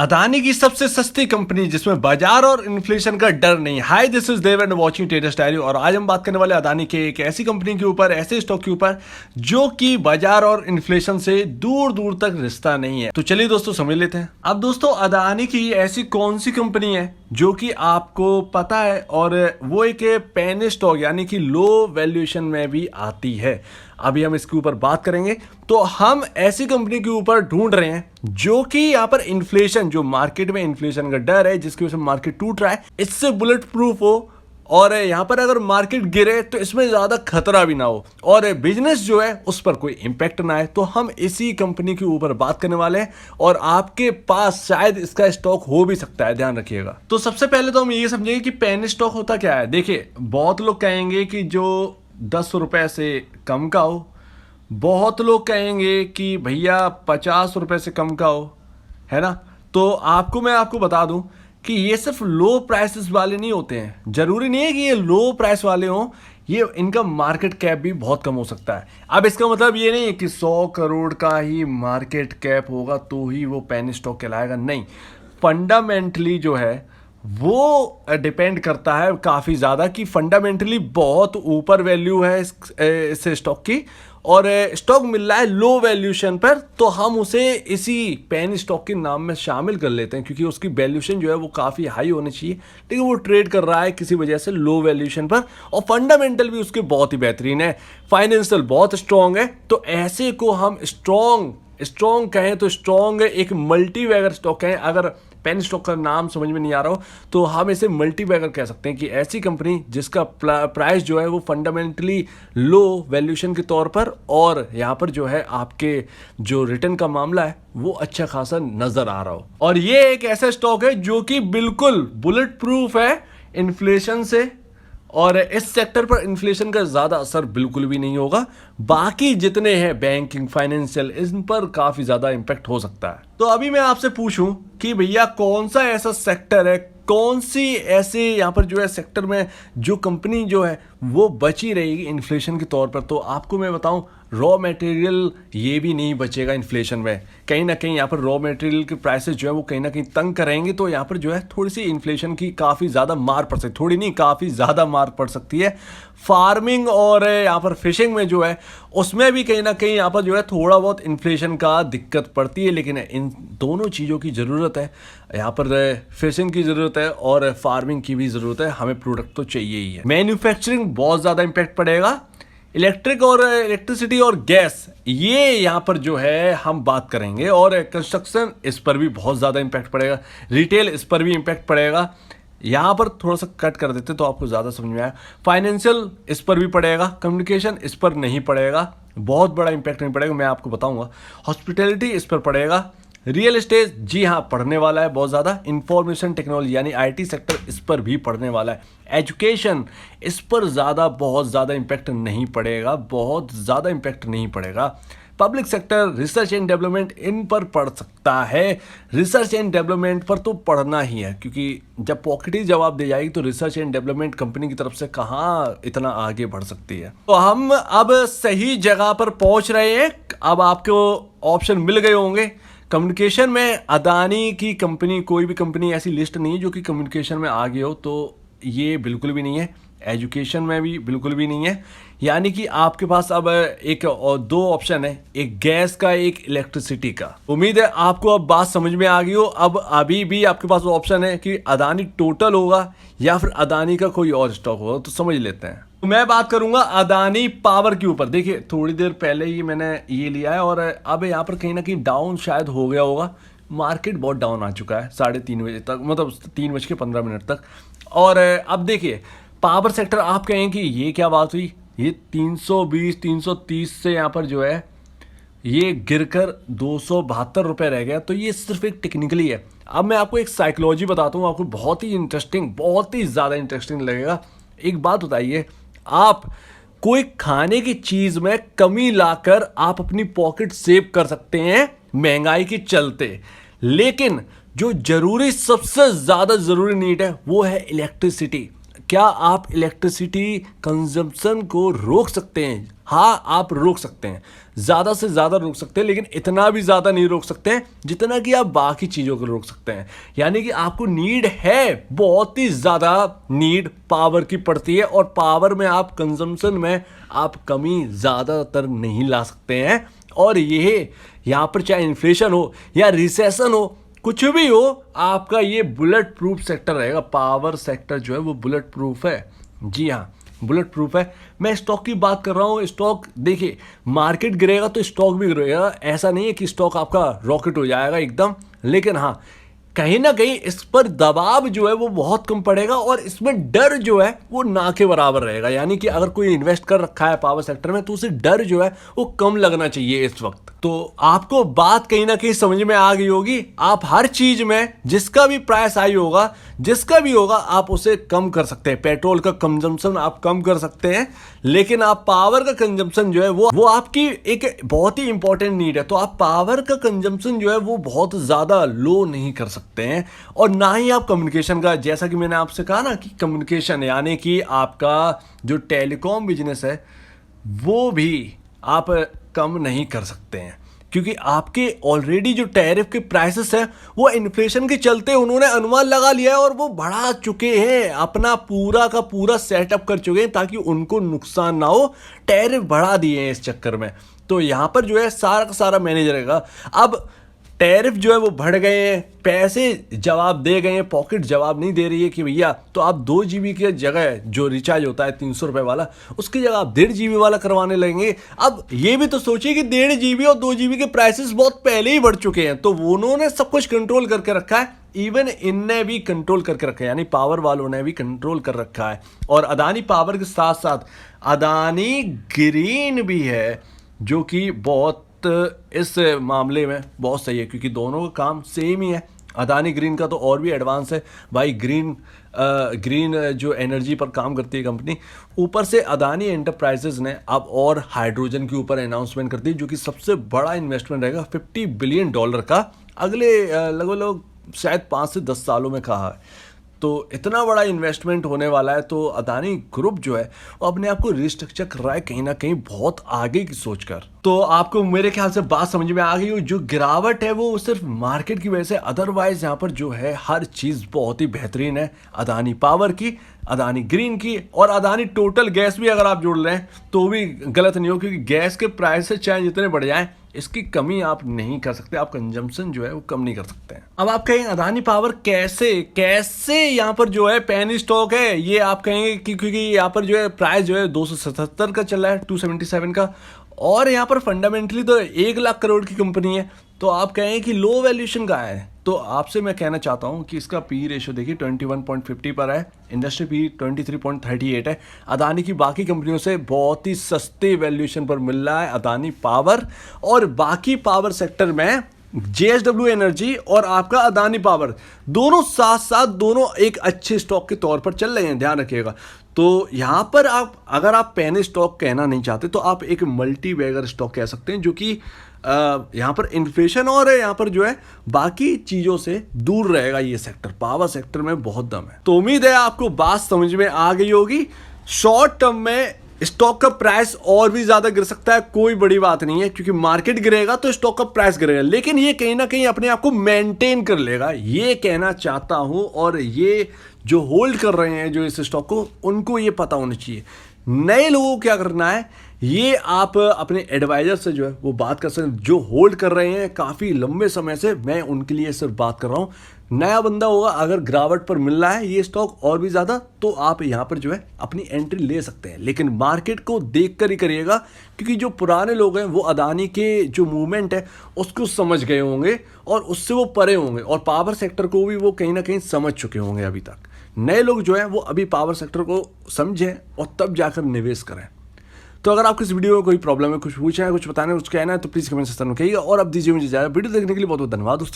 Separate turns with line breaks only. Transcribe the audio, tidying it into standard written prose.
अदानी की सबसे सस्ती कंपनी जिसमें बाजार और इन्फ्लेशन का डर नहीं। Hi, this is Dev and watching traders diary. और आज हम बात करने वाले अदानी के एक ऐसी कंपनी के ऊपर, ऐसे स्टॉक के ऊपर जो कि बाजार और इन्फ्लेशन से दूर दूर तक रिश्ता नहीं है। तो चलिए दोस्तों समझ लेते हैं। अब दोस्तों, अदानी की ऐसी कौन सी कंपनी है जो कि आपको पता है और वो एक पेनी स्टॉक यानी कि लो वैल्यूएशन में भी आती है। अभी हम इसके ऊपर बात करेंगे। तो हम ऐसी कंपनी के ऊपर ढूंढ रहे हैं जो कि यहाँ पर इन्फ्लेशन, जो मार्केट में इन्फ्लेशन का डर है जिसकी वजह से मार्केट टूट रहा है, इससे बुलेट प्रूफ हो और यहाँ पर अगर मार्केट गिरे तो इसमें ज्यादा खतरा भी ना हो और बिजनेस जो है उस पर कोई इंपैक्ट ना आए। तो हम इसी कंपनी के ऊपर बात करने वाले हैं और आपके पास शायद इसका स्टॉक हो भी सकता है, ध्यान रखिएगा। तो सबसे पहले तो हम ये समझेंगे कि पेनी स्टॉक होता क्या है। देखिए, बहुत लोग कहेंगे कि जो 10 रुपए से कम का हो, बहुत लोग कहेंगे कि भैया 50 रुपए से कम का हो, है ना। तो मैं आपको बता दूं कि ये सिर्फ लो प्राइसेस वाले नहीं होते हैं। जरूरी नहीं है कि ये लो प्राइस वाले हों, ये इनका मार्केट कैप भी बहुत कम हो सकता है। अब इसका मतलब ये नहीं है कि 100 करोड़ का ही मार्केट कैप होगा तो ही वो पेनी स्टॉक कहलाएगा, नहीं। फंडामेंटली जो है वो डिपेंड करता है काफ़ी ज़्यादा कि फंडामेंटली बहुत ऊपर वैल्यू है इस स्टॉक की और स्टॉक मिल रहा है लो वैल्यूशन पर, तो हम उसे इसी पेनी स्टॉक के नाम में शामिल कर लेते हैं क्योंकि उसकी वैल्यूशन जो है वो काफ़ी हाई होनी चाहिए, लेकिन वो ट्रेड कर रहा है किसी वजह से लो वैल्यूशन पर और फंडामेंटल भी उसके बहुत ही बेहतरीन है, फाइनेंशियल बहुत स्ट्रॉन्ग है। तो ऐसे को हम स्ट्रॉन्ग कहें तो स्ट्रॉन्ग एक मल्टी बैगर स्टॉक कहें। अगर पेनी स्टॉक का नाम समझ में नहीं आ रहा हो तो हम इसे मल्टी बैगर कह सकते हैं कि ऐसी कंपनी जिसका प्राइस जो है वो फंडामेंटली लो वैल्यूशन के तौर पर और यहाँ पर जो है आपके जो रिटर्न का मामला है वो अच्छा खासा नजर आ रहा हो। और ये एक ऐसा स्टॉक है जो कि बिल्कुल बुलेट प्रूफ है इन्फ्लेशन से और इस सेक्टर पर इन्फ्लेशन का ज़्यादा असर बिल्कुल भी नहीं होगा। बाकी जितने हैं बैंकिंग, फाइनेंशियल, इन पर काफ़ी ज़्यादा इम्पैक्ट हो सकता है। तो अभी मैं आपसे पूछूं कि भैया कौन सा ऐसा सेक्टर है, कौन सी ऐसे यहाँ पर जो है सेक्टर में जो कंपनी जो है वो बची रहेगी इन्फ्लेशन के तौर पर, तो आपको मैं बताऊं रॉ मटेरियल ये भी नहीं बचेगा इन्फ्लेशन में। कहीं ना कहीं यहाँ पर रॉ मटेरियल के प्राइसेस जो है वो कहीं ना कहीं तंग करेंगे, तो यहाँ पर जो है थोड़ी सी इन्फ्लेशन की काफ़ी ज़्यादा मार पड़ सकती, थोड़ी नहीं काफ़ी ज़्यादा मार पड़ सकती है। फार्मिंग और यहाँ पर फिशिंग में जो है उसमें भी कहीं ना कहीं यहाँ पर जो है थोड़ा बहुत इन्फ्लेशन का दिक्कत पड़ती है, लेकिन इन दोनों चीज़ों की ज़रूरत है। यहाँ पर फिशिंग की ज़रूरत है और फार्मिंग की भी ज़रूरत है, हमें प्रोडक्ट तो चाहिए ही है। मैन्युफैक्चरिंग बहुत ज़्यादा इम्पैक्ट पड़ेगा। इलेक्ट्रिसिटी और गैस, ये यहाँ पर जो है हम बात करेंगे। और कंस्ट्रक्शन, इस पर भी बहुत ज़्यादा इम्पैक्ट पड़ेगा। रिटेल, इस पर भी इम्पैक्ट पड़ेगा। यहाँ पर थोड़ा सा कट कर देते तो आपको ज़्यादा समझ में आया। फाइनेंशियल, इस पर भी पड़ेगा। कम्युनिकेशन, इस पर नहीं पड़ेगा, बहुत बड़ा इम्पैक्ट नहीं पड़ेगा, मैं आपको बताऊंगा। हॉस्पिटैलिटी, इस पर पड़ेगा। रियल एस्टेट, जी हाँ, पढ़ने वाला है बहुत ज़्यादा। इंफॉर्मेशन टेक्नोलॉजी यानी आईटी सेक्टर, इस पर भी पढ़ने वाला है। एजुकेशन, इस पर बहुत ज़्यादा इम्पैक्ट नहीं पड़ेगा, बहुत ज़्यादा इम्पैक्ट नहीं पड़ेगा। Public sector, research and development, इन पर पढ़ सकता है। रिसर्च एंड डेवलपमेंट पर तो पढ़ना ही है क्योंकि जब पॉकेट ही जवाब दे जाएगी तो रिसर्च एंड डेवलपमेंट कंपनी की तरफ से कहाँ इतना आगे बढ़ सकती है। तो हम अब सही जगह पर पहुंच रहे हैं। अब आपको ऑप्शन मिल गए होंगे। कम्युनिकेशन में अदानी की कंपनी, कोई भी कंपनी ऐसी लिस्ट नहीं है जो कि कम्युनिकेशन में आगे हो, तो ये बिल्कुल भी नहीं है। एजुकेशन में भी बिल्कुल भी नहीं है। यानी कि आपके पास अब एक और दो ऑप्शन है, एक गैस का, एक इलेक्ट्रिसिटी का। उम्मीद है आपको अब बात समझ में आ गई हो। अब अभी भी आपके पास ऑप्शन है कि अदानी टोटल होगा या फिर अदानी का कोई और स्टॉक होगा, तो समझ लेते हैं। तो मैं बात करूंगा अदानी पावर के ऊपर। देखिए, थोड़ी देर पहले ही मैंने ये लिया है और अब यहाँ पर कहीं ना कहीं डाउन शायद हो गया होगा। मार्केट बहुत डाउन आ चुका है 3:30 बजे तक, मतलब 3:15 तक। और अब देखिए पावर सेक्टर, आप कहें कि ये क्या बात हुई, ये 320 330 से यहाँ पर जो है ये गिरकर 272 रुपये रह गया, तो ये सिर्फ एक टेक्निकली है। अब मैं आपको एक साइकोलॉजी बताता हूँ, आपको बहुत ही इंटरेस्टिंग, बहुत ही ज़्यादा इंटरेस्टिंग लगेगा। एक बात बताइए, आप कोई खाने की चीज़ में कमी लाकर आप अपनी पॉकेट सेव कर सकते हैं महंगाई के चलते, लेकिन जो जरूरी, सबसे ज़्यादा ज़रूरी नीड है वो है इलेक्ट्रिसिटी। क्या आप इलेक्ट्रिसिटी कंजम्पशन को रोक सकते हैं? हाँ, आप रोक सकते हैं, ज़्यादा से ज़्यादा रोक सकते हैं, लेकिन इतना भी ज़्यादा नहीं रोक सकते हैं जितना कि आप बाकी चीज़ों को रोक सकते हैं। यानी कि आपको नीड है, बहुत ही ज़्यादा नीड पावर की पड़ती है, और पावर में आप कंजम्पशन में आप कमी ज़्यादातर नहीं ला सकते हैं। और ये यहाँ पर चाहे इन्फ्लेशन हो या रिसेशन हो, कुछ भी हो, आपका ये बुलेट प्रूफ सेक्टर रहेगा। पावर सेक्टर जो है वो बुलेट प्रूफ है। जी हाँ, बुलेट प्रूफ है। मैं स्टॉक की बात कर रहा हूँ। स्टॉक देखिए, मार्केट गिरेगा तो स्टॉक भी गिरेगा, ऐसा नहीं है कि स्टॉक आपका रॉकेट हो जाएगा एकदम, लेकिन हाँ, कहीं ना कहीं इस पर दबाव जो है वो बहुत कम पड़ेगा, और इसमें डर जो है वो ना के बराबर रहेगा। यानी कि अगर कोई इन्वेस्ट कर रखा है पावर सेक्टर में तो उसे डर जो है वो कम लगना चाहिए इस वक्त। तो आपको बात कहीं ना कहीं समझ में आ गई होगी। आप हर चीज में जिसका भी प्राइस हाई होगा, जिसका भी होगा, आप उसे कम कर सकते हैं। पेट्रोल का कंजम्पशन आप कम कर सकते हैं, लेकिन आप पावर का कंजम्पशन जो है वो आपकी एक बहुत ही इंपॉर्टेंट नीड है। तो आप पावर का कंजम्पशन जो है वो बहुत ज्यादा लो नहीं कर सकते हैं, और ना ही आप कम्युनिकेशन का, जैसा कि मैंने आपसे कहा ना कि कम्युनिकेशन यानी कि आपका जो टेलीकॉम बिजनेस है वो भी आप कम नहीं कर सकते हैं, क्योंकि आपके ऑलरेडी जो टैरिफ के प्राइसेस हैं वो इन्फ्लेशन के चलते उन्होंने अनुमान लगा लिया है, और वो बढ़ा चुके हैं, अपना पूरा का पूरा सेटअप कर चुके हैं ताकि उनको नुकसान ना हो। टैरिफ बढ़ा दिए हैं इस चक्कर में। तो यहाँ पर जो है सारा का सारा मैनेज रहेगा। अब टैरिफ जो है वो बढ़ गए हैं, पैसे जवाब दे गए हैं, पॉकेट जवाब नहीं दे रही है कि भैया तो आप 2 GB की जगह जो रिचार्ज होता है 300 रुपये वाला, उसकी जगह आप 1.5 GB वाला करवाने लगेंगे। अब ये भी तो सोचिए कि 1.5 GB और 2 GB के प्राइसेस बहुत पहले ही बढ़ चुके हैं, तो उन्होंने सब कुछ कंट्रोल करके रखा है। इवन इनने भी कंट्रोल करके रखा है, यानी पावर वालों ने भी कंट्रोल कर रखा है। और अदानी पावर के साथ साथ अदानी ग्रीन भी है, जो कि बहुत इस मामले में बहुत सही है, क्योंकि दोनों का काम सेम ही है। अदानी ग्रीन का तो और भी एडवांस है भाई। ग्रीन जो एनर्जी पर काम करती है कंपनी, ऊपर से अदानी एंटरप्राइजेज ने अब और हाइड्रोजन के ऊपर अनाउंसमेंट कर दी, जो कि सबसे बड़ा इन्वेस्टमेंट रहेगा $50 बिलियन का अगले लगभग शायद 5 से 10 सालों में कहा है। तो इतना बड़ा इन्वेस्टमेंट होने वाला है, तो अदानी ग्रुप जो है वो अपने आप को रिस्ट्रक्चर कर रहा है कहीं ना कहीं बहुत आगे की सोचकर। तो आपको मेरे ख्याल से बात समझ में आ गई हो। जो गिरावट है वो सिर्फ मार्केट की वजह से, अदरवाइज यहाँ पर जो है हर चीज़ बहुत ही बेहतरीन है। अदानी पावर की, अदानी ग्रीन की, और अदानी टोटल गैस भी अगर आप जोड़ रहे हैं तो भी गलत नहीं हो, क्योंकि गैस के प्राइस चाहे जितने बढ़ जाएं इसकी कमी आप नहीं कर सकते, आप कंजम्पशन जो है वो कम नहीं कर सकते हैं। अब आप कहेंगे अदानी पावर कैसे यहाँ पर जो है पेनी स्टॉक है, ये आप कहेंगे कि क्योंकि यहाँ पर जो है प्राइस जो है 277 का चल रहा है, 277 का, और यहाँ पर फंडामेंटली तो 1 लाख करोड़ की कंपनी है। तो आप कहेंगे कि लो वैल्यूएशन का है, तो आपसे मैं कहना चाहता हूं कि इसका पी रेशो देखिए 21.50 पर है, इंडस्ट्री पी 23.38 है। अदानी की बाकी कंपनियों से बहुत ही सस्ते वैल्यूएशन पर मिल रहा है अदानी पावर, और बाकी पावर सेक्टर में JSW एनर्जी और आपका अदानी पावर दोनों साथ साथ दोनों एक अच्छे स्टॉक के तौर पर चल रहे हैं, ध्यान रखिएगा। तो यहाँ पर आप अगर आप पेनी स्टॉक कहना नहीं चाहते तो आप एक मल्टी बैगर स्टॉक कह सकते हैं, जो कि यहाँ पर इन्फ्लेशन और यहाँ पर जो है बाकी चीज़ों से दूर रहेगा। ये सेक्टर पावर सेक्टर में बहुत दम है। तो उम्मीद है आपको बात समझ में आ गई होगी। शॉर्ट टर्म में स्टॉक का प्राइस और भी ज्यादा गिर सकता है, कोई बड़ी बात नहीं है, क्योंकि मार्केट गिरेगा तो स्टॉक का प्राइस गिरेगा, लेकिन ये कहीं ना कहीं अपने आप को मेंटेन कर लेगा, ये कहना चाहता हूं। और ये जो होल्ड कर रहे हैं जो इस स्टॉक को, उनको ये पता होना चाहिए। नए लोगों को क्या करना है, ये आप अपने एडवाइजर से जो है वो बात कर सकते हैं, जो होल्ड कर रहे हैं काफ़ी लंबे समय से। मैं उनके लिए सिर्फ बात कर रहा हूँ। नया बंदा होगा, अगर गिरावट पर मिल रहा है ये स्टॉक और भी ज़्यादा, तो आप यहाँ पर जो है अपनी एंट्री ले सकते हैं, लेकिन मार्केट को देख कर ही करिएगा, क्योंकि जो पुराने लोग हैं वो अदानी के जो मूवमेंट है उसको समझ गए होंगे और उससे वो परे होंगे, और पावर सेक्टर को भी वो कहीं ना कहीं समझ चुके होंगे अभी तक। नए लोग जो हैं वो अभी पावर सेक्टर को समझें और तब जाकर निवेश करें। तो अगर आपको इस वीडियो में कोई प्रॉब्लम है, कुछ पूछना है, कुछ बताना है, कुछ कहना है, तो प्लीज़ कमेंट सेक्शन में कहिएगा। और अब दीजिए मुझे इजाज़त। वीडियो देखने के लिए बहुत बहुत धन्यवाद दोस्तों।